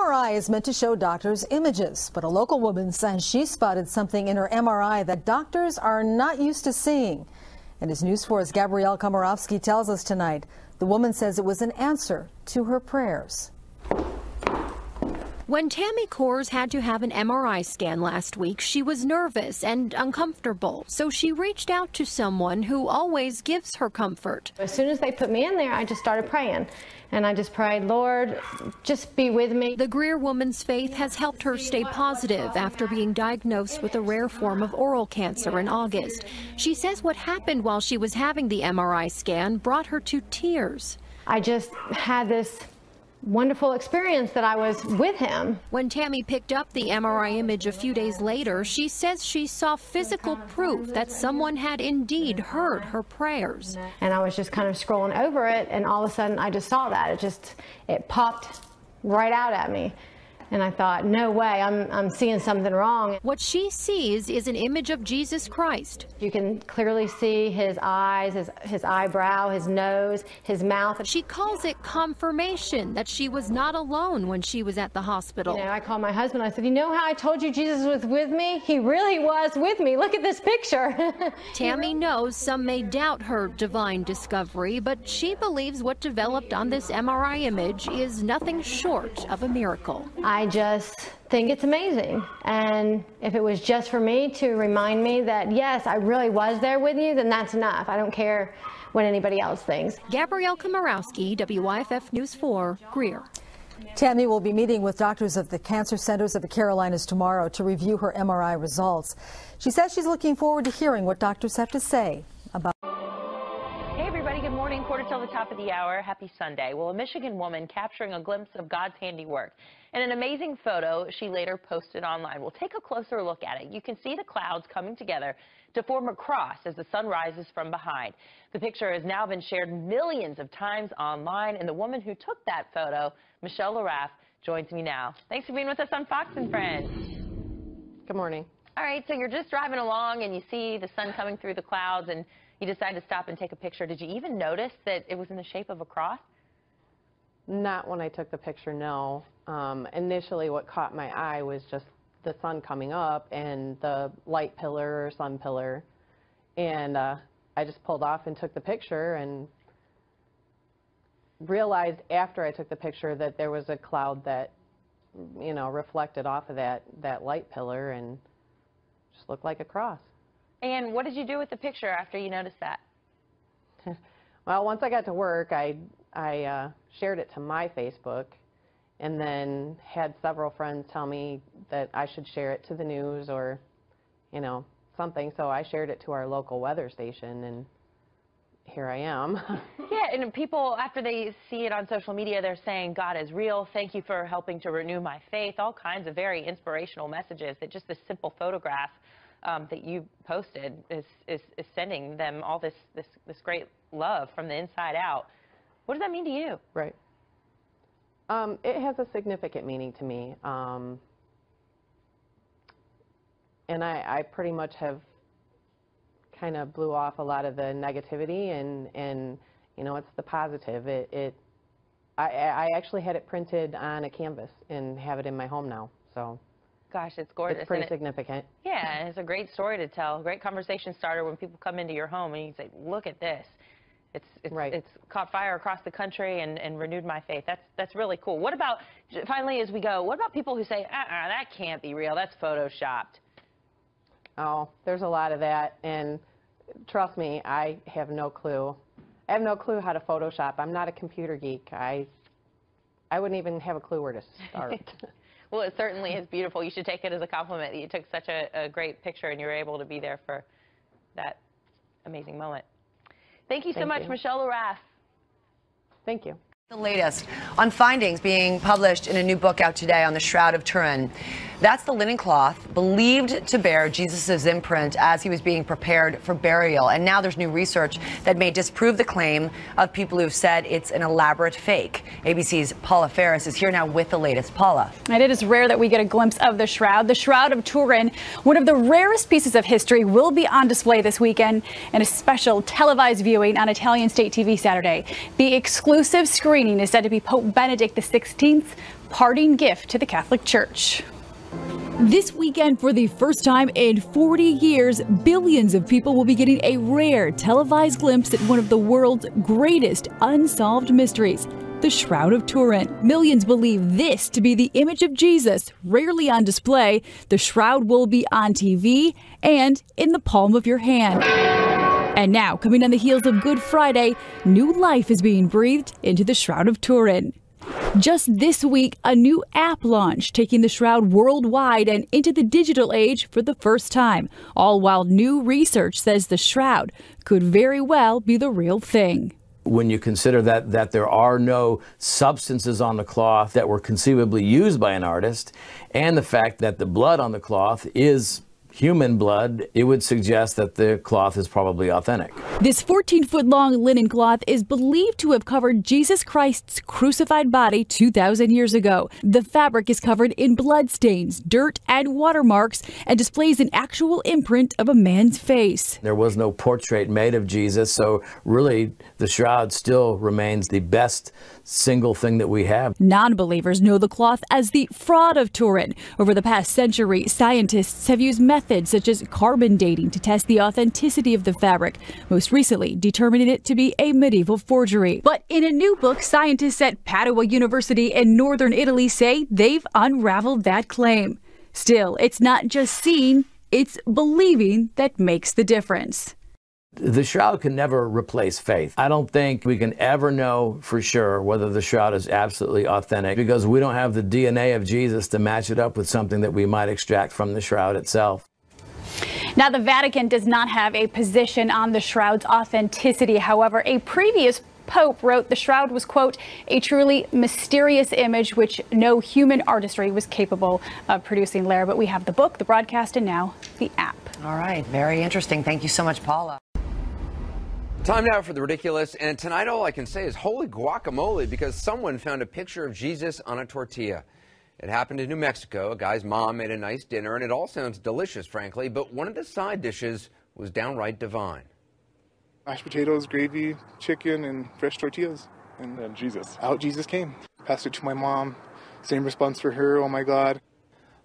MRI is meant to show doctors images, but a local woman says she spotted something in her MRI that doctors are not used to seeing. And as News 4's Gabrielle Komorowski tells us tonight, the woman says it was an answer to her prayers. When Tammy Coors had to have an MRI scan last week, she was nervous and uncomfortable, so she reached out to someone who always gives her comfort. As soon as they put me in there, I just started praying. And I just prayed, Lord, just be with me. The Greer woman's faith has helped her stay positive after being diagnosed with a rare form of oral cancer in August. She says what happened while she was having the MRI scan brought her to tears. I just had this wonderful experience that I was with him. When Tammy picked up the MRI image a few days later, she says she saw physical proof that someone had indeed heard her prayers. And I was just kind of scrolling over it, and all of a sudden I just saw that. It popped right out at me. And I thought, no way, I'm seeing something wrong. What she sees is an image of Jesus Christ. You can clearly see his eyes, his eyebrow, his nose, his mouth. She calls it confirmation that she was not alone when she was at the hospital. You know, I called my husband. I said, you know how I told you Jesus was with me? He really was with me. Look at this picture. Tammy knows some may doubt her divine discovery, but she believes what developed on this MRI image is nothing short of a miracle. I just think it's amazing, and if it was just for me to remind me that yes, I really was there with you, then that's enough. I don't care what anybody else thinks. Gabrielle Komorowski, WYFF News 4, Greer. Tammy will be meeting with doctors of the Cancer Centers of the Carolinas tomorrow to review her MRI results. She says she's looking forward to hearing what doctors have to say about. Hey everybody, good morning. Quarter till the top of the hour. Happy Sunday. Well, a Michigan woman capturing a glimpse of God's handiwork. In an amazing photo she later posted online. We'll take a closer look at it. You can see the clouds coming together to form a cross as the sun rises from behind. The picture has now been shared millions of times online, and the woman who took that photo, Michelle Laraff, joins me now. Thanks for being with us on Fox and Friends. Good morning. All right, so you're just driving along and you see the sun coming through the clouds and you decide to stop and take a picture. Did you even notice that it was in the shape of a cross? Not when I took the picture, no. Initially what caught my eye was just the sun coming up and the light pillar or sun pillar. And I just pulled off and took the picture and realized after I took the picture that there was a cloud that, you know, reflected off of that light pillar and just looked like a cross. And what did you do with the picture after you noticed that? Well, once I got to work, I shared it to my Facebook and then had several friends tell me that I should share it to the news or, you know, something. So I shared it to our local weather station, and here I am. Yeah, and people, after they see it on social media, they're saying, God is real. Thank you for helping to renew my faith. All kinds of very inspirational messages that just this simple photograph that you posted is sending them all this great love from the inside out. What does that mean to you? Right. It has a significant meaning to me. And I pretty much have kind of blew off a lot of the negativity and you know, it's the positive. I actually had it printed on a canvas and have it in my home now. So. Gosh, it's gorgeous. It's pretty significant. Yeah, it's a great story to tell. A great conversation starter when people come into your home and you say, look at this. It's caught fire across the country and renewed my faith. That's really cool. What about, finally as we go, what about people who say, that can't be real, that's photoshopped? Oh, there's a lot of that, and trust me, I have no clue. I have no clue how to Photoshop. I'm not a computer geek. I wouldn't even have a clue where to start. Well, it certainly is beautiful. You should take it as a compliment that you took such a great picture and you were able to be there for that amazing moment. Thank you so much, Michelle Laraff. Thank you. The latest on findings being published in a new book out today on the Shroud of Turin. That's the linen cloth believed to bear Jesus' imprint as he was being prepared for burial. And now there's new research that may disprove the claim of people who've said it's an elaborate fake. ABC's Paula Ferris is here now with the latest. Paula. And it is rare that we get a glimpse of the shroud. The Shroud of Turin, one of the rarest pieces of history, will be on display this weekend in a special televised viewing on Italian state TV Saturday. The exclusive screening is said to be Pope Benedict XVI parting gift to the Catholic Church. This weekend, for the first time in 40 years, billions of people will be getting a rare televised glimpse at one of the world's greatest unsolved mysteries, the Shroud of Turin. Millions believe this to be the image of Jesus, rarely on display. The shroud will be on TV and in the palm of your hand. And now, coming on the heels of Good Friday, new life is being breathed into the Shroud of Turin. Just this week, a new app launched, taking the shroud worldwide and into the digital age for the first time, all while new research says the shroud could very well be the real thing. When you consider that there are no substances on the cloth that were conceivably used by an artist, and the fact that the blood on the cloth is human blood, it would suggest that the cloth is probably authentic. This 14-foot-long linen cloth is believed to have covered Jesus Christ's crucified body 2,000 years ago. The fabric is covered in bloodstains, dirt, and watermarks, and displays an actual imprint of a man's face. There was no portrait made of Jesus, so really the shroud still remains the best single thing that we have. Non-believers know the cloth as the Fraud of Turin. Over the past century, scientists have used methods such as carbon dating to test the authenticity of the fabric, most recently determining it to be a medieval forgery. But in a new book, scientists at Padua University in northern Italy say they've unraveled that claim. Still, it's not just seeing, it's believing that makes the difference. The shroud can never replace faith. I don't think we can ever know for sure whether the shroud is absolutely authentic, because we don't have the DNA of Jesus to match it up with something that we might extract from the shroud itself. Now, the Vatican does not have a position on the shroud's authenticity. However, a previous Pope wrote the shroud was, quote, a truly mysterious image which no human artistry was capable of producing. Lara, but we have the book, the broadcast, and now the app. All right, very interesting. Thank you so much, Paula. Time now for the ridiculous, and tonight all I can say is holy guacamole, because someone found a picture of Jesus on a tortilla. It happened in New Mexico. A guy's mom made a nice dinner, and it all sounds delicious, frankly, but one of the side dishes was downright divine. Mashed potatoes, gravy, chicken, and fresh tortillas. And then Jesus. Out Jesus came. Passed it to my mom. Same response for her, oh my God.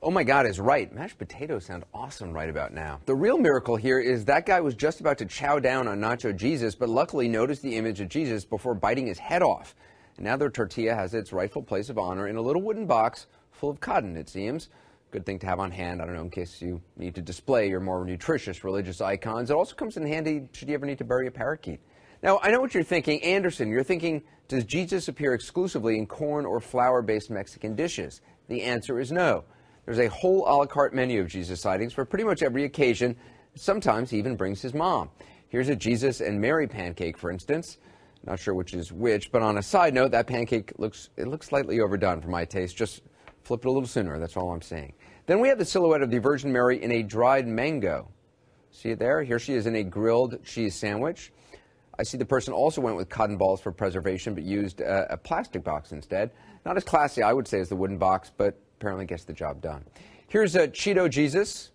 Oh my God is right. Mashed potatoes sound awesome right about now. The real miracle here is that guy was just about to chow down on Nacho Jesus, but luckily noticed the image of Jesus before biting his head off. And now their tortilla has its rightful place of honor in a little wooden box full of cotton, it seems. Good thing to have on hand, I don't know, in case you need to display your more nutritious religious icons. It also comes in handy should you ever need to bury a parakeet. Now, I know what you're thinking. Anderson, you're thinking, does Jesus appear exclusively in corn or flour-based Mexican dishes? The answer is no. There's a whole a la carte menu of Jesus sightings for pretty much every occasion. Sometimes he even brings his mom. Here's a Jesus and Mary pancake, for instance. Not sure which is which, but on a side note, that pancake looks slightly overdone for my taste. Just flip it a little sooner, that's all I'm saying. Then we have the silhouette of the Virgin Mary in a dried mango. See it there? Here she is in a grilled cheese sandwich. I see the person also went with cotton balls for preservation, but used a plastic box instead. Not as classy, I would say, as the wooden box, but apparently gets the job done. Here's a Cheeto Jesus.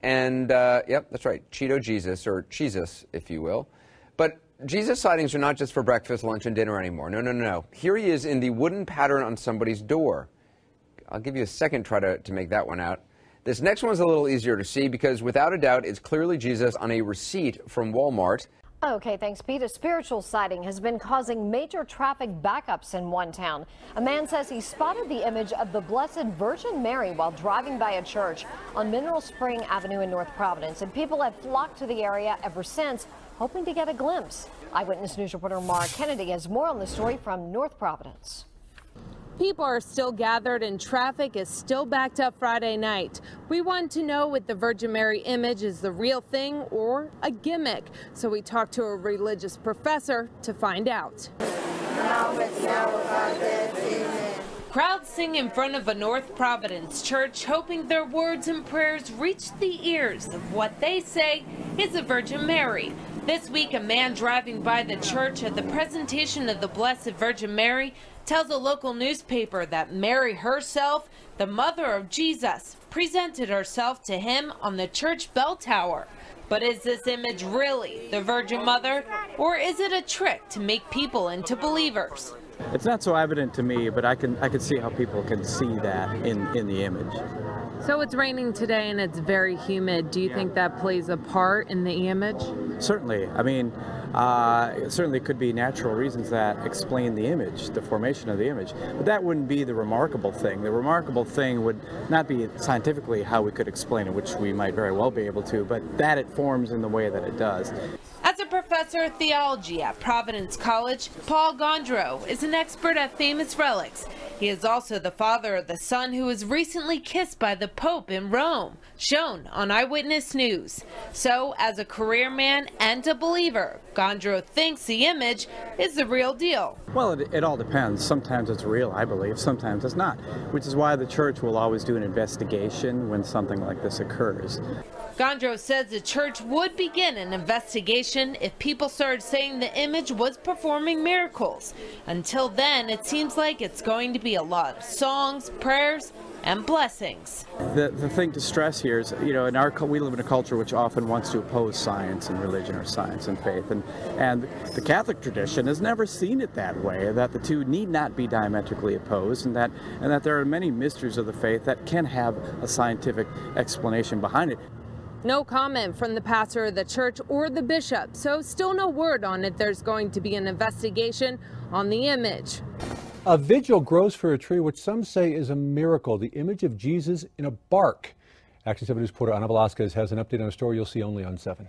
And, yep, that's right, Cheeto Jesus, or Jesus, if you will. But Jesus sightings are not just for breakfast, lunch, and dinner anymore. No, no, no. Here he is in the wooden pattern on somebody's door. I'll give you a second try to make that one out. This next one's a little easier to see because, without a doubt, it's clearly Jesus on a receipt from Walmart. Okay, thanks, Pete. A spiritual sighting has been causing major traffic backups in one town. A man says he spotted the image of the Blessed Virgin Mary while driving by a church on Mineral Spring Avenue in North Providence, and people have flocked to the area ever since, hoping to get a glimpse. Eyewitness News reporter Mara Kennedy has more on the story from North Providence. People are still gathered and traffic is still backed up Friday night. We want to know if the Virgin Mary image is the real thing or a gimmick. So we talked to a religious professor to find out. Crowds sing in front of a North Providence church, hoping their words and prayers reach the ears of what they say is the Virgin Mary. This week, a man driving by the church at the presentation of the Blessed Virgin Mary tells a local newspaper that Mary herself, the mother of Jesus, presented herself to him on the church bell tower. But is this image really the Virgin Mother, or is it a trick to make people into believers? It's not so evident to me, but I can see how people can see that in the image. So it's raining today and it's very humid. Do you think that plays a part in the image? Certainly. I mean, it certainly could be natural reasons that explain the image, the formation of the image. But that wouldn't be the remarkable thing. The remarkable thing would not be scientifically how we could explain it, which we might very well be able to, but that it forms in the way that it does. As a professor of theology at Providence College, Paul Gondreau is an expert at famous relics. He is also the father of the son who was recently kissed by the Pope in Rome, shown on Eyewitness News. So, as a career man and a believer, Gondreau thinks the image is the real deal. Well, it all depends. Sometimes it's real, I believe. Sometimes it's not, which is why the church will always do an investigation when something like this occurs. Gondreau says the church would begin an investigation if people started saying the image was performing miracles. Until then, it seems like it's going to be a lot of songs, prayers, and blessings. The thing to stress here is, you know, we live in a culture which often wants to oppose science and religion, or science and faith, and the Catholic tradition has never seen it that way, that the two need not be diametrically opposed, and that there are many mysteries of the faith that can have a scientific explanation behind it. No comment from the pastor of the church or the bishop, so still no word on if there's going to be an investigation on the image. A vigil grows for a tree which some say is a miracle, the image of Jesus in a bark. Action 7 News reporter Ana Velasquez has an update on a story you'll see only on 7.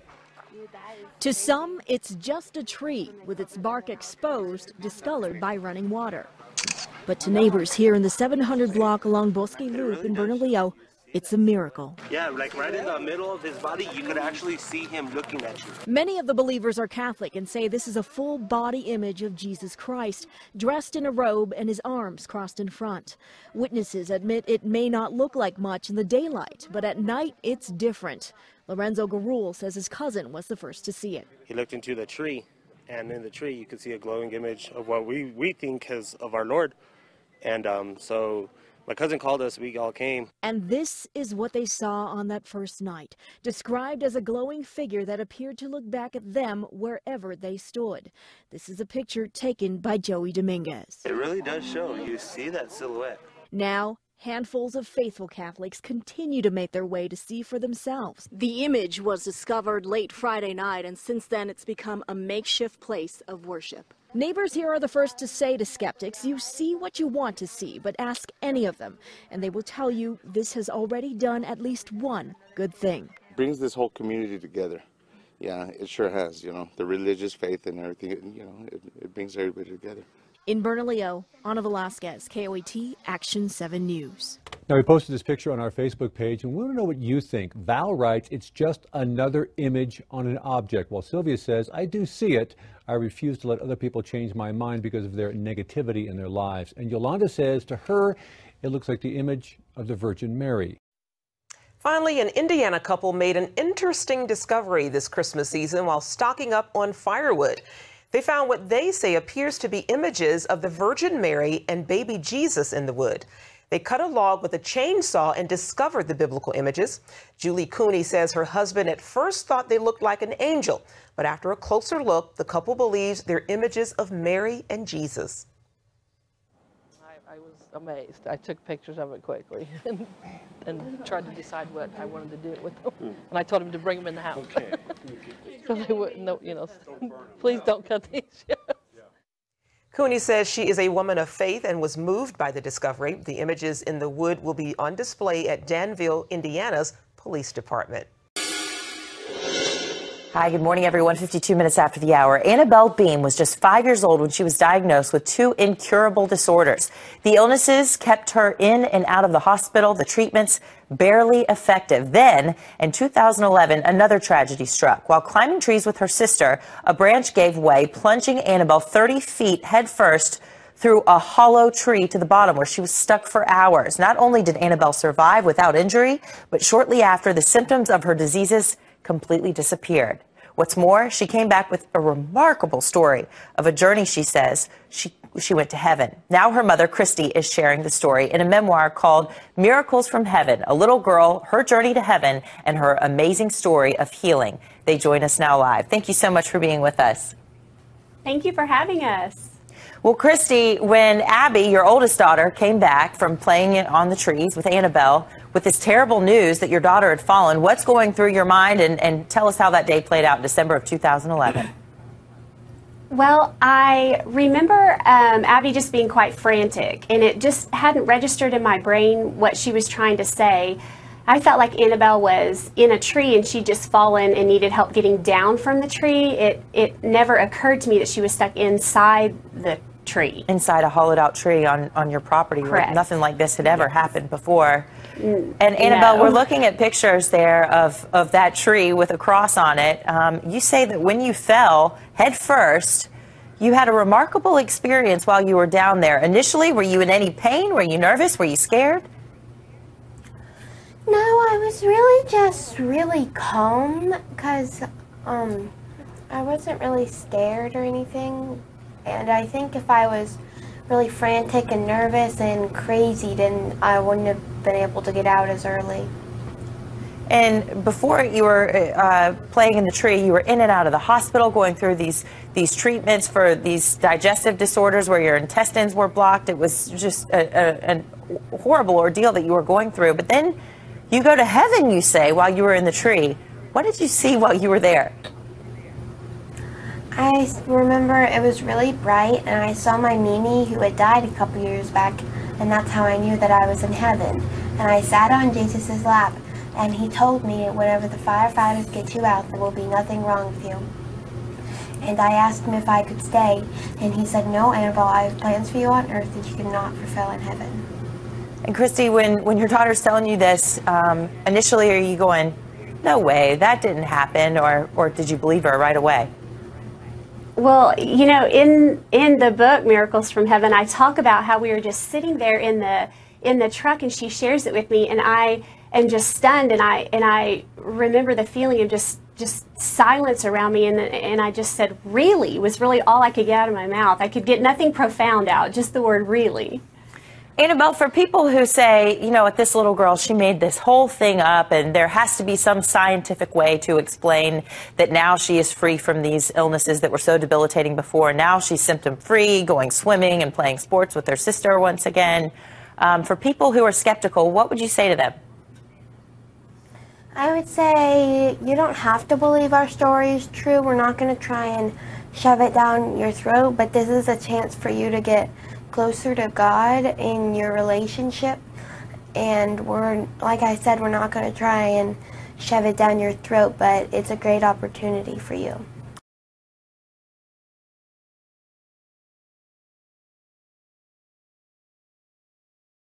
To some, it's just a tree with its bark exposed, discolored by running water. But to neighbors here in the 700 block along Bosque Loop in Bernalillo, it's a miracle. Yeah, like right in the middle of his body, you could actually see him looking at you. Many of the believers are Catholic and say this is a full body image of Jesus Christ, dressed in a robe and his arms crossed in front. Witnesses admit it may not look like much in the daylight, but at night it's different. Lorenzo Garul says his cousin was the first to see it. He looked into the tree, and in the tree you could see a glowing image of what we think is of our Lord. And so my cousin called us, we all came. And this is what they saw on that first night, described as a glowing figure that appeared to look back at them wherever they stood. This is a picture taken by Joey Dominguez. It really does show. You see that silhouette. Now, handfuls of faithful Catholics continue to make their way to see for themselves. The image was discovered late Friday night, and since then it's become a makeshift place of worship. Neighbors here are the first to say to skeptics, you see what you want to see, but ask any of them, and they will tell you this has already done at least one good thing. Brings this whole community together. Yeah, it sure has, you know, the religious faith and everything, you know, it brings everybody together. In Bernalillo, Ana Velasquez, KOAT, Action 7 News. Now, we posted this picture on our Facebook page, and we want to know what you think. Val writes, it's just another image on an object. While Sylvia says, I do see it. I refuse to let other people change my mind because of their negativity in their lives. And Yolanda says, to her, it looks like the image of the Virgin Mary. Finally, an Indiana couple made an interesting discovery this Christmas season while stocking up on firewood. They found what they say appears to be images of the Virgin Mary and baby Jesus in the wood. They cut a log with a chainsaw and discovered the biblical images. Julie Cooney says her husband at first thought they looked like an angel, but after a closer look, the couple believes they're images of Mary and Jesus. I was amazed. I took pictures of it quickly and tried to decide what I wanted to do with them. And I told him to bring them in the house. Okay. So they wouldn't know, you know, please don't cut these. Cooney says she is a woman of faith and was moved by the discovery. The images in the wood will be on display at Danville, Indiana's police department. Hi, good morning, everyone. 52 minutes after the hour. Annabelle Beam was just 5 years old when she was diagnosed with 2 incurable disorders. The illnesses kept her in and out of the hospital, the treatments barely effective. Then, in 2011, another tragedy struck. While climbing trees with her sister, a branch gave way, plunging Annabelle 30 feet headfirst through a hollow tree to the bottom, where she was stuck for hours. Not only did Annabelle survive without injury, but shortly after, the symptoms of her diseases completely disappeared. What's more, she came back with a remarkable story of a journey. She says she went to heaven. Now her mother, Christy, is sharing the story in a memoir called Miracles from Heaven, a little girl, her journey to heaven, and her amazing story of healing. They join us now live. Thank you so much for being with us. Thank you for having us. Well, Christy, when Abby, your oldest daughter, came back from playing on the trees with Annabelle with this terrible news that your daughter had fallen, what's going through your mind? And tell us how that day played out in December of 2011. Well, I remember Abby just being quite frantic, and it just hadn't registered in my brain what she was trying to say. I felt like Annabelle was in a tree and she'd just fallen and needed help getting down from the tree. It never occurred to me that she was stuck inside the tree. Inside a hollowed out tree on your property. Correct. Where nothing like this had ever happened before. And Annabelle, we're looking at pictures there of that tree with a cross on it. You say that when you fell head first, you had a remarkable experience while you were down there. Initially, were you in any pain? Were you nervous? Were you scared? No, I was really just really calm because I wasn't really scared or anything. And I think if I was really frantic and nervous and crazy, then I wouldn't have been able to get out as early. And before you were playing in the tree, you were in and out of the hospital going through these treatments for these digestive disorders where your intestines were blocked. It was just a horrible ordeal that you were going through. But then you go to heaven, you say, while you were in the tree. What did you see while you were there? I remember it was really bright, and I saw my Mimi, who had died a couple years back, and that's how I knew that I was in heaven. And I sat on Jesus' lap, and he told me whenever the firefighters get you out, there will be nothing wrong with you. And I asked him if I could stay, and he said, no, Annabelle, I have plans for you on earth that you cannot fulfill in heaven. And Christy, when your daughter's telling you this, initially are you going, no way, that didn't happen, or did you believe her right away? Well, you know, in the book Miracles from Heaven, I talk about how we were just sitting there in the truck, and she shares it with me, and I am just stunned, and I remember the feeling of just silence around me, and I just said, really, was really all I could get out of my mouth. I could get nothing profound out, just the word really. Annabelle, for people who say, you know, at this little girl, she made this whole thing up and there has to be some scientific way to explain that now she is free from these illnesses that were so debilitating before. Now she's symptom-free, going swimming and playing sports with her sister once again. For people who are skeptical, what would you say to them? I would say you don't have to believe our story is true. We're not going to try and shove it down your throat, but this is a chance for you to get closer to God in your relationship, and we're, like I said, we're not going to try and shove it down your throat, but it's a great opportunity for you.